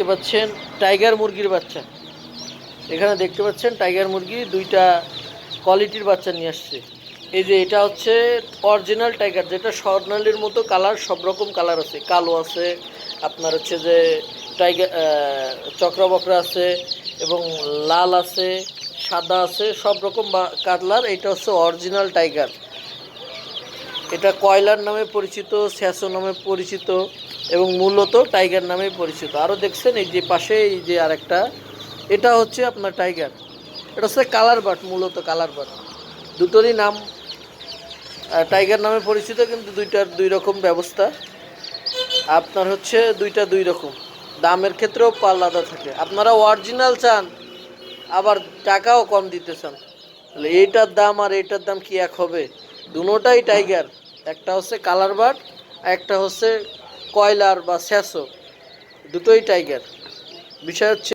দেখতে পাচ্ছেন টাইগার মুরগির বাচ্চা। এখানে দেখতে পাচ্ছেন টাইগার মুরগি দুইটা কোয়ালিটির বাচ্চা নিয়ে আসছে। এই যে এটা হচ্ছে অরিজিনাল টাইগার, যেটা স্বর্ণালীর মতো কালার, সব রকম কালার আছে, কালো আছে, আপনার হচ্ছে যে টাইগার চক্রবকরা আছে, এবং লাল আছে, সাদা আছে, সব রকম কালার। এটা হচ্ছে অরিজিনাল টাইগার। এটা কয়লার নামে পরিচিত, স্যাসো নামে পরিচিত, এবং মূলত টাইগার নামে পরিচিত। আরও দেখছেন এই যে পাশে এই যে আরেকটা, এটা হচ্ছে আপনার টাইগার। এটা হচ্ছে কালার বাট, মূলত কালার বাট। দুটোরই নাম টাইগার নামে পরিচিত, কিন্তু দুইটার দুই রকম ব্যবস্থা। আপনার হচ্ছে দুইটা দুই রকম, দামের ক্ষেত্রেও আলাদা থাকে। আপনারা অরিজিনাল চান, আবার টাকাও কম দিতে চান, তাহলে এইটার দাম আর এইটার দাম কি এক হবে? দুটোটাই টাইগার। একটা হচ্ছে কালার বার্ড, একটা হচ্ছে কয়লার বা স্যাসো, দুটোই টাইগার। বিষয় হচ্ছে